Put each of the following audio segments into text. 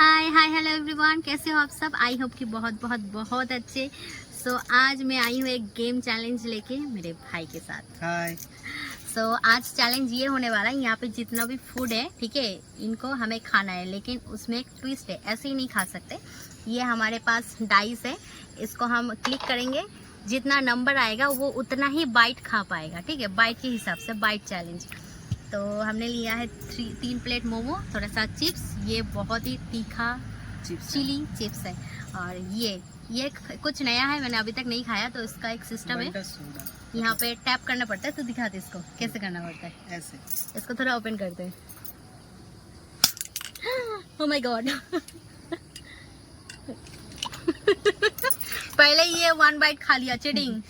हाय hi hello everyone, कैसे हो आप सब। आई होप कि बहुत बहुत बहुत अच्छे। सो आज मैं आई हूँ एक गेम चैलेंज लेके मेरे भाई के साथ। हाय। सो आज चैलेंज ये होने वाला है, यहाँ पे जितना भी फूड है, ठीक है, इनको हमें खाना है, लेकिन उसमें एक ट्विस्ट है, ऐसे ही नहीं खा सकते। ये हमारे पास डाइस है, इसको हम क्लिक करेंगे, जितना नंबर आएगा वो उतना ही बाइट खा पाएगा, ठीक है, बाइट के हिसाब से, बाइट चैलेंज। तो हमने लिया है 3 प्लेट मोमो, थोड़ा सा चिप्स, ये बहुत ही तीखा चिली चिप्स है, और ये कुछ नया है, मैंने अभी तक नहीं खाया, तो इसका एक सिस्टम है, यहाँ पे टैप करना पड़ता है। तो दिखाते इसको कैसे करना पड़ता है। ऐसे इसको थोड़ा ओपन करते हैं। Oh my God. पहले ये 1 बाइट खा लिया, चीटिंग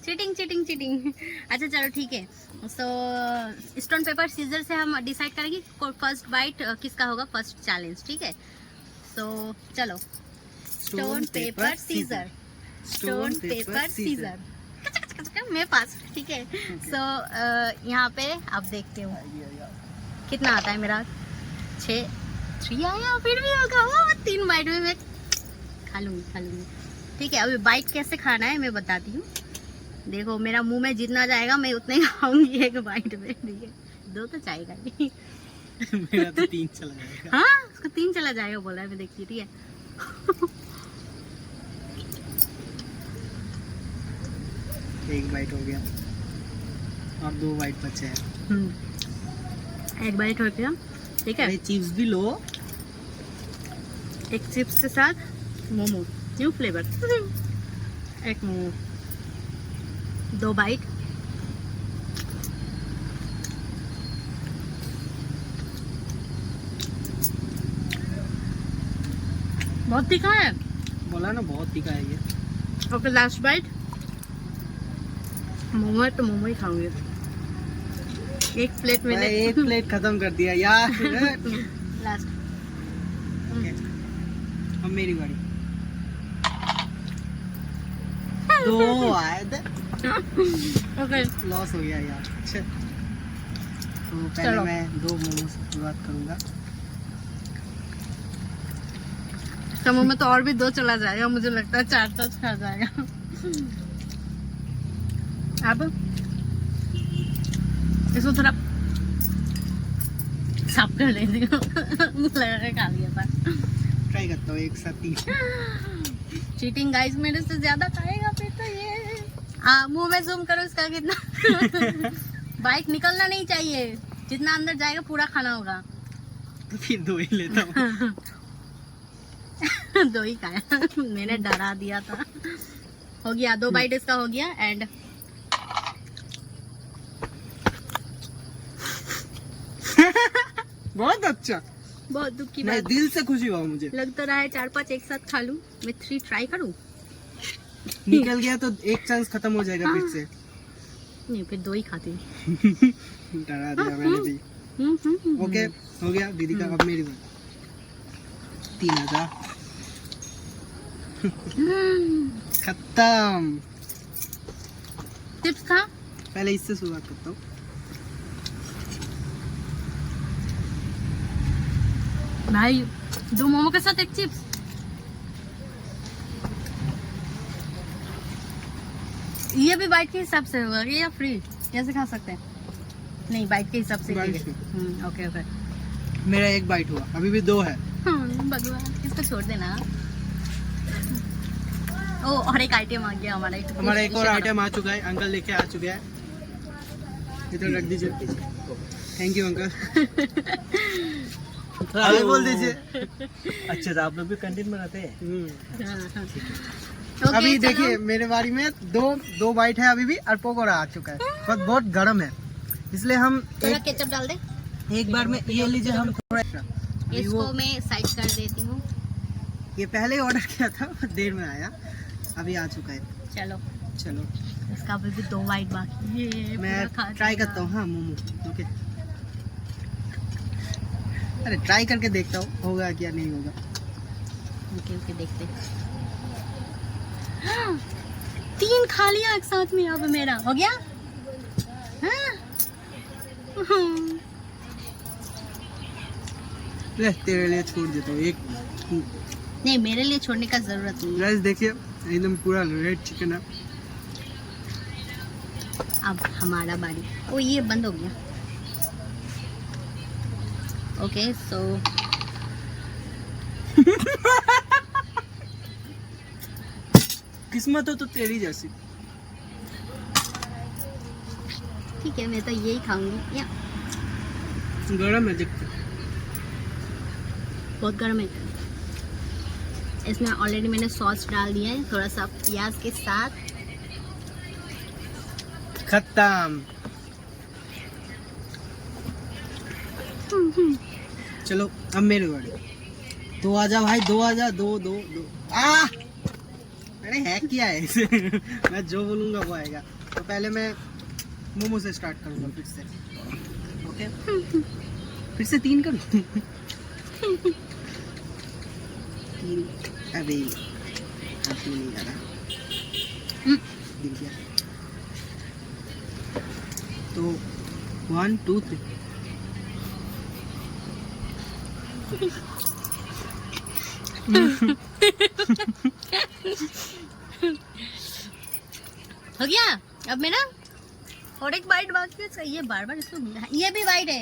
चीटिंग चीटिंग चीटिंग। अच्छा चलो ठीक है। सो स्टोन पेपर सीजर से हम डिसाइड करेंगे फर्स्ट बाइट किसका होगा, फर्स्ट चैलेंज, ठीक है। सो चलो, stone paper scissor, stone paper scissor, मैं पास, ठीक है। सो यहाँ पे आप देखते हो कितना आता है मेरा। 3 आया, फिर भी होगा 3 बाइट में मैं खा लूँगी, ठीक है। अभी बाइट कैसे खाना है मैं बताती हूँ। देखो मेरा मुंह में जितना जाएगा मैं उतना ही खाऊंगी एक बाइट में, ठीक है। 2 तो जाएगा नहीं। मेरा तो 3 चला जाएगा। हाँ, उसको 3 चला जाएगा बोला है, मैं देखती, ठीक है। एक बाइट हो गया और 2 बाइट बचे हैं। एक बाइट हो गया, ठीक है। चिप्स भी लो, एक चिप्स के साथ मोमो, न्यू फ्लेवर। एक मोमो, 2 बाइट। बहुत तीखा है, बोला ना बहुत तीखा है ये। Okay last bite. मोमो है तो मोमो ही खाऊंगी। एक प्लेट में एक प्लेट खत्म कर दिया यार। लास्ट। अब मेरी बारी। 2 आए थे। ओके लॉस हो गया यार। अच्छा तो पहले मैं 2 मोमो से शुरुआत करूंगा। समूह में तो और भी 2 चला जाएगा, मुझे लगता है 4 खा जाएगा। अब इसको थोड़ा साफ कर लेती हूँ। मुझे लगा के खा लिया था। ट्राई करता हूँ एक साथ 3। चीटिंग गाइस, मेरे से ज्यादा खाएगा फिर तो ये। मुंह में जूम करो इसका कितना। बाइट निकलना नहीं चाहिए, जितना अंदर जाएगा पूरा खाना होगा। तो फिर 2 ही लेता हूँ। 2 ही खाया, मैंने डरा दिया था। हो गया 2 बाइट इसका हो गया। एंड बहुत अच्छा, बहुत दुख की मैं बात, दिल से खुशी हुआ। मुझे लग तो रहा है 4-5 एक साथ खा लूं। मैं 3 ट्राई करूं। निकल गया तो एक चांस खत्म हो जाएगा फिर से। नहीं, फिर 2 ही खाती हूँ। डरा दिया मैंने भी। ओके हो गया दीदी का। अब मेरी बारी। 3 आजा। खत्म। चिप्स खा। पहले इससे शुरुआत करता हूँ। भाई 2 मोमो के साथ एक चिप्स। ये भी बाइट के हिसाब से होगा या फ्री, कैसे खा सकते हैं? नहीं, बाइट के हिसाब से। Okay okay. मेरा 1 बाइट हुआ, अभी भी 2 है। भगवान, इसको छोड़ देना। ओ, और एक आइटम आ गया हमारा। एक और आइटम आ चुका है, अंकल लेके आ चुके हैं। इधर रख दीजिए। Thank you uncle. आगे बोल दीजिए। अच्छा तो आप लोग भी कैंटीन में रहते हैं? अभी देखिए मेरे बारी में 2 बाइट है अभी भी, और पकोड़ा आ चुका है। बहुत गर्म है, इसलिए हम थोड़ा केचप डाल दे एक बार में ये लीजिए। हम थोड़ा इसको मैं साइड कर देती हूँ। ये पहले ही ऑर्डर किया था, देर में आया, अभी आ चुका है। चलो चलो इसका अभी भी 2 बाइट बाकी है। मैं ट्राई करता हूँ। हाँ मोमो, ओके। अरे ट्राई करके देखता हूँ होगा क्या नहीं होगा। ओके देखते। 3 खा लिया एक साथ में, अब मेरा हो गया। हाँ? ले तेरे लिए छोड़ देता हूँ एक। नहीं, मेरे लिए छोड़ने का जरूरत नहीं है। गाइस देखिए एकदम पूरा रेड चिकन है। अब हमारा बारी। ओ ये बंद हो गया। ओके सो किस्मत हो तो तेरी जैसी। ठीक है, मैं तो यही खाऊंगी। या गरम है देखते। बहुत गर्म है। इसमें ऑलरेडी मैंने सॉस डाल दिया है थोड़ा सा प्याज के साथ। खत्म। चलो अब मेरी बारी। दो आजा भाई, दो आजा, दो दो दो। अरे है क्या है इसे? मैं जो बोलूंगा वो आएगा। तो पहले मैं मोमो से स्टार्ट करूंगा फिर से। ओके फिर से 3 करूं। 3। अबे हाथ में नहीं आ रहा। दिख गया। तो 1 2 3। हो गया। अब मैं ना और एक बाइट बाकी है। ये बार बार इसको ये भी बाइट है।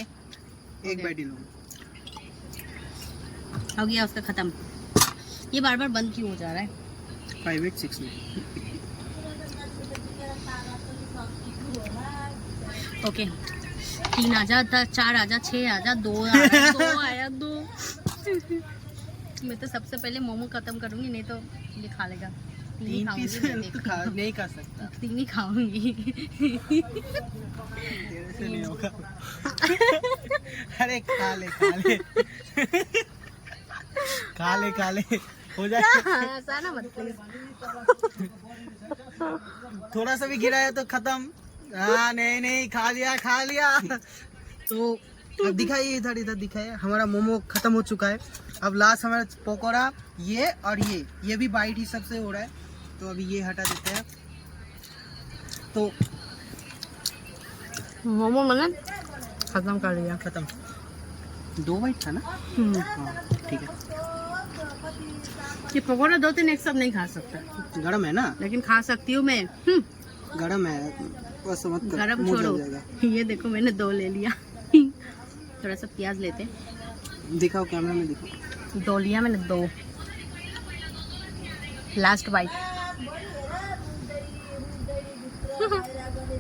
एक बाइट ही लो। हो गया उसका खत्म। ये बार बार बंद क्यों हो जा रहा है? 5 8 6 में। ओके 3 आजा, 4 आजा, 6 आजा, 2 आया, 2 आया, 2। मैं तो सबसे पहले मोमो खत्म करूंगी, नहीं तो ये खा लेगा। 3 ही 3 खाऊंगी मैं, पीस देखो। नहीं खा सकता। 3 ही खाऊंगी। तेरे से नहीं होगा। अरे खा ले खा ले हो जाए। ऐसा ना मत प्लीज। थोड़ा सा भी गिराया तो खत्म। हाँ नहीं खा लिया। तो अब दिखाइए इधर दिखाइए। हमारा मोमो खत्म हो चुका है। अब लास्ट हमारा पकौड़ा ये और ये भी बाइट ही सबसे हो रहा है। तो अभी ये हटा देते हैं। तो मोमो मैंने खत्म कर लिया। खत्म। 2 बाइट था ना? हाँ ठीक है। ये पकौड़ा 2-3 एक साथ नहीं खा सकता, गरम है ना? लेकिन खा सकती हूँ मैं। गरम है बस मत कर। गरम मुंह छोड़ो। जल जाएगा। ये देखो मैंने 2 ले लिया। थोड़ा सा प्याज लेते हैं। दिखाओ कैमरा में दिखाओ। 2 लिया मैंने, 2। Last bite.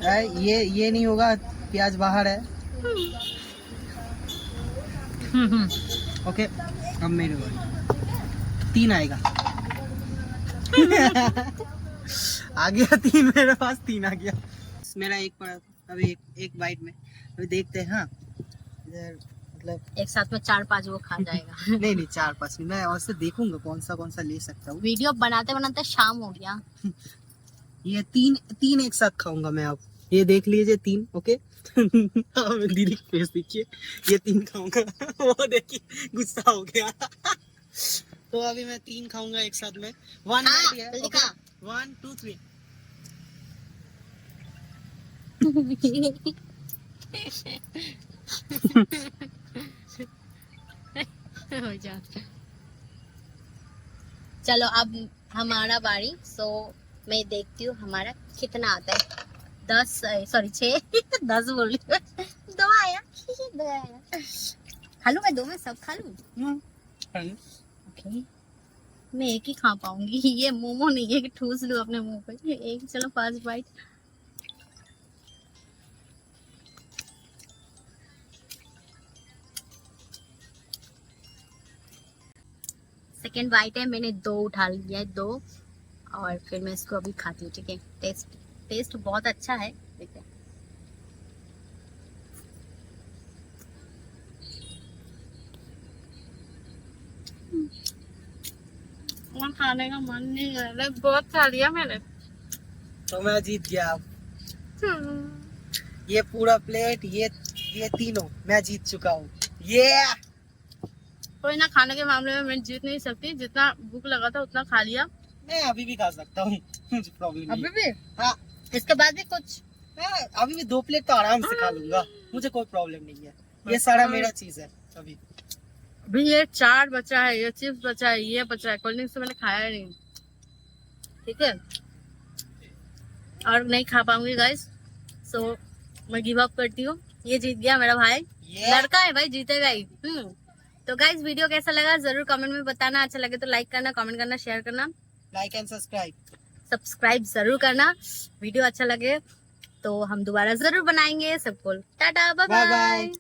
ये नहीं होगा, प्याज बाहर है। ओके अब मेरे बारी। 3 आएगा। आ गया 3 मेरे पास। 3 आ गया। मेरा एक पड़ा अभी एक बाइट में। अभी देखते हैं। हाँ इधर मतलब एक साथ में 4-5 वो खा जाएगा। नहीं 4-5 मैं और से देखूंगा कौन सा ले सकता हूँ। वीडियो बनाते बनाते शाम हो गया। ये 3 एक साथ खाऊंगा मैं। अब ये देख लीजिए 3। ओके हाँ, दीदी फेस देखिए। ये 3 खाऊंगा। वो देखिए गुस्सा हो गया। तो अभी मैं 3 खाऊंगा एक साथ में। 1 बाइट है। जल्दी ओके खा। 1 2 3। हो जा। चलो अब हमारा बारी। सो मैं देखती हूँ हमारा कितना आता है। 10 सॉरी 6 10 बोल रही हूँ। 2 आया। 2 आया। खा लूँ मैं 2 में सब खा लूँ। ओके मैं एक ही खा पाऊंगी। ये मोमो नहीं है कि ठूस लूँ अपने मुंह पे। एक चलो 5 बाइट। सेकेंड बाइट है। मैंने 2 उठा लिया है, 2। और फिर मैं इसको अभी खाती हूँ। ठीक है। टेस्ट बहुत अच्छा है। देखते हैं। खाने का मन नहीं कर रहा। बहुत खा लिया मैंने। तो मैं जीत गया। अब ये पूरा प्लेट ये तीनों मैं जीत चुका हूँ। ये कोई ना, खाने के मामले में मैं जीत नहीं सकती। जितना भूख लगा था उतना खा लिया। मैं अभी भी खा सकता हूँ। मुझे प्रॉब्लम नहीं अभी भी? हाँ इसके बाद भी कुछ? मैं अभी भी 2 प्लेट तो आराम से खा लूंगा। मुझे कोई प्रॉब्लम नहीं है। ये सारा मेरा चीज है अभी। भी ये 4 बचा है, ये चिप्स बचा है, ये बचा है, कोल्ड ड्रिंक्स तो मैंने खाया नहीं, ठीक है, और नहीं खा पाऊंगी गाइस, सो मैं गिव अप करती हूँ। ये जीत गया मेरा भाई, लड़का है भाई, जीतेगा ही। तो गाइस वीडियो कैसा लगा जरूर कमेंट में बताना, अच्छा लगे तो लाइक करना, कमेंट करना, शेयर करना, लाइक एंड सब्सक्राइब जरूर करना। वीडियो अच्छा लगे तो हम दोबारा जरूर बनाएंगे। सबको tata, bye bye bye. Bye.